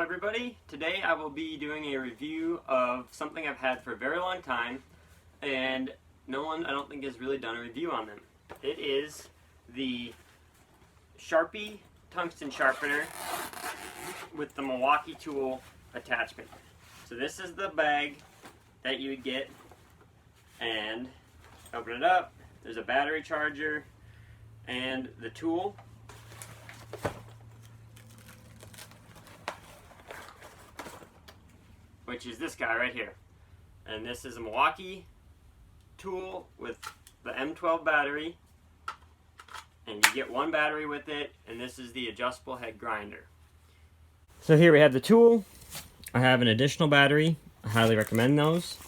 everybody. Today I will be doing a review of something I've had for a very long time and no one I don't think has really done a review on them. It is the Sharpie Tungsten Sharpener with the Milwaukee tool attachment. So this is the bag that you would get, and open it up. There's a battery charger and the tool. Which is this guy right here. And this is a Milwaukee tool with the M12 battery. And you get one battery with it, and this is the adjustable head grinder. So here we have the tool. I have an additional battery. I highly recommend those.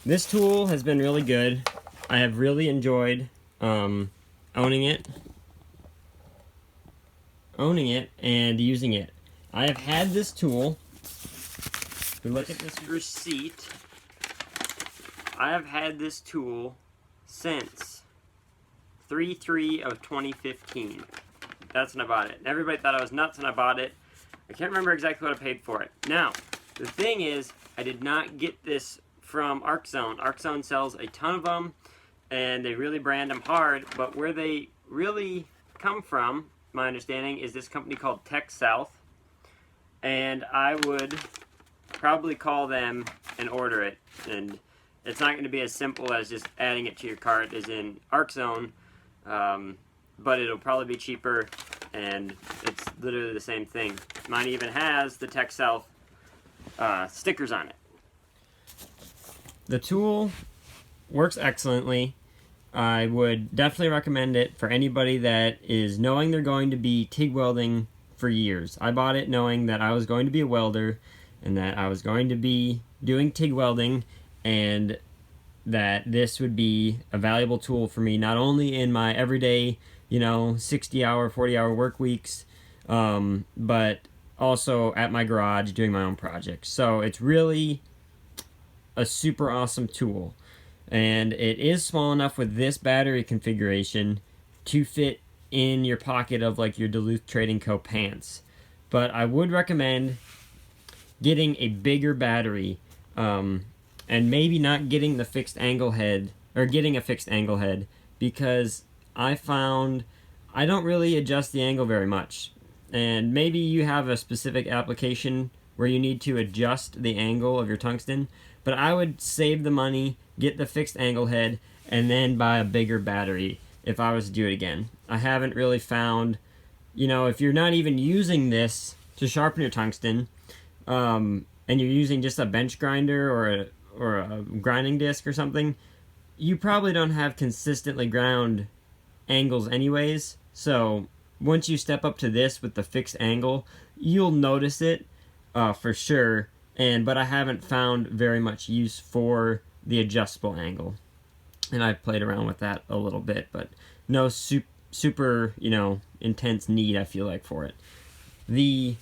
This tool has been really good. I have really enjoyed owning it and using it. I have had this tool. If we look at this receipt, I have had this tool since 3/3 of 2015. That's when I bought it. Everybody thought I was nuts when I bought it. I can't remember exactly what I paid for it. Now, the thing is, I did not get this from ArcZone. ArcZone sells a ton of them, and they really brand them hard, but where they really come from, my understanding, is this company called Tech South, and I would probably call them and order it. And it's not going to be as simple as just adding it to your cart as in ArcZone, but it'll probably be cheaper, and it's literally the same thing. Mine even has the Tech South stickers on it. The tool works excellently. I would definitely recommend it for anybody that is knowing they're going to be TIG welding for years. I bought it knowing that I was going to be a welder and that I was going to be doing TIG welding, and that this would be a valuable tool for me, not only in my everyday, 60-hour, 40-hour work weeks, but also at my garage doing my own projects. So it's really a super awesome tool. And it is small enough with this battery configuration to fit in your pocket of like your Duluth Trading Co. pants. But I would recommend getting a bigger battery, and maybe not getting the fixed angle head, or getting a fixed angle head, because I found I don't really adjust the angle very much. And maybe you have a specific application where you need to adjust the angle of your tungsten, but I would save the money, get the fixed angle head, and then buy a bigger battery if I was to do it again. I haven't really found, if you're not even using this to sharpen your tungsten, and you're using just a bench grinder or a grinding disc or something, you probably don't have consistently ground angles anyways. So once you step up to this with the fixed angle, you'll notice it for sure. But I haven't found very much use for the adjustable angle, and I've played around with that a little bit, but no super intense need, I feel like, for it. The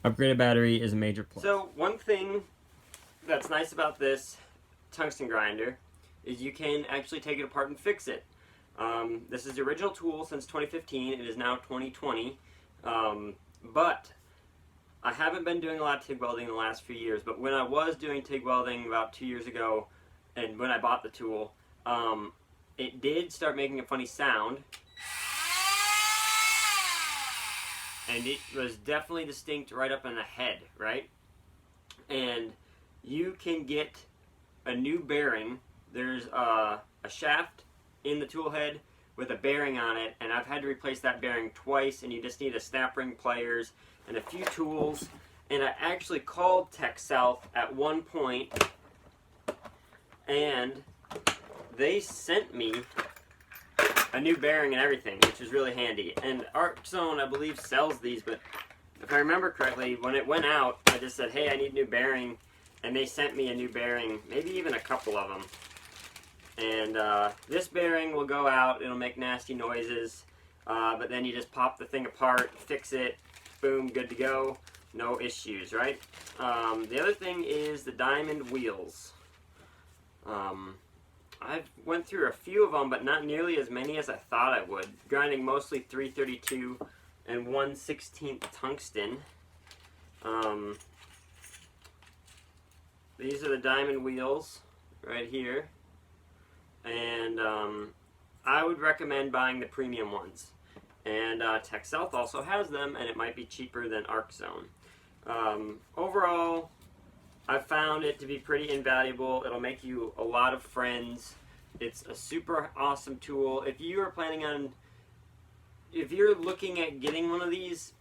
upgraded battery is a major plus. So one thing that's nice about this tungsten grinder is you can actually take it apart and fix it. This is the original tool since 2015. It is now 2020, but I haven't been doing a lot of TIG welding in the last few years. But when I was doing TIG welding about 2 years ago, and when I bought the tool, it did start making a funny sound. And it was definitely distinct right up in the head, right? And you can get a new bearing. There's a shaft in the tool head with a bearing on it, and I've had to replace that bearing twice, and you just need a snap ring, pliers, and a few tools. And I actually called Tech South at one point, and they sent me a new bearing and everything, which is really handy. And ArcZone, I believe, sells these, but if I remember correctly, when it went out, I just said, hey, I need a new bearing, and they sent me a new bearing, maybe even a couple of them. And this bearing will go out, it'll make nasty noises, but then you just pop the thing apart, fix it, boom, good to go, no issues, right? The other thing is the diamond wheels. I've went through a few of them, but not nearly as many as I thought I would. Grinding mostly 332 and 1/16 tungsten. These are the diamond wheels right here, and I would recommend buying the premium ones. And Tech South also has them, and it might be cheaper than Arc Zone. Overall, I've found it to be pretty invaluable. It'll make you a lot of friends. It's a super awesome tool. If you are planning on, if you're looking at getting one of these,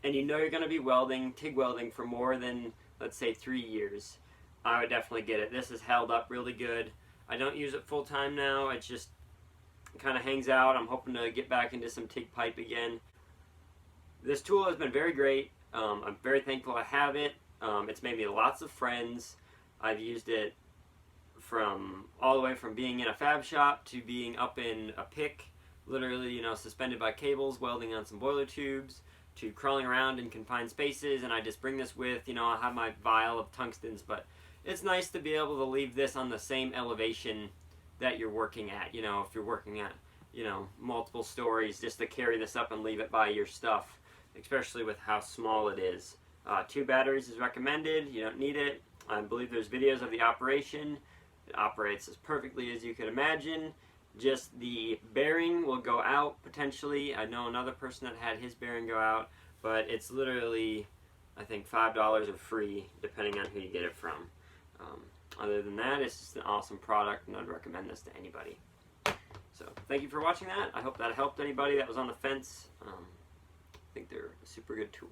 and you know you're going to be welding, TIG welding for more than, let's say, 3 years, I would definitely get it. This has held up really good. I don't use it full time now. It just kind of hangs out. I'm hoping to get back into some TIG pipe again. This tool has been very great. I'm very thankful I have it. It's made me lots of friends. I've used it from all the way from being in a fab shop to being up in a pick, literally, you know, suspended by cables, welding on some boiler tubes, to crawling around in confined spaces. And I just bring this with, you know, I have my vial of tungstens, but it's nice to be able to leave this on the same elevation that you're working at. You know, if you're working at, you know, multiple stories, just to carry this up and leave it by your stuff, especially with how small it is. 2 batteries is recommended. You don't need it. I believe there's videos of the operation. It operates as perfectly as you could imagine. Just the bearing will go out potentially. I know another person that had his bearing go out, but it's literally, I think, $5 or free depending on who you get it from. Other than that, it's just an awesome product, and I'd recommend this to anybody. So thank you for watching that. I hope that helped anybody that was on the fence. I think they're a super good tool.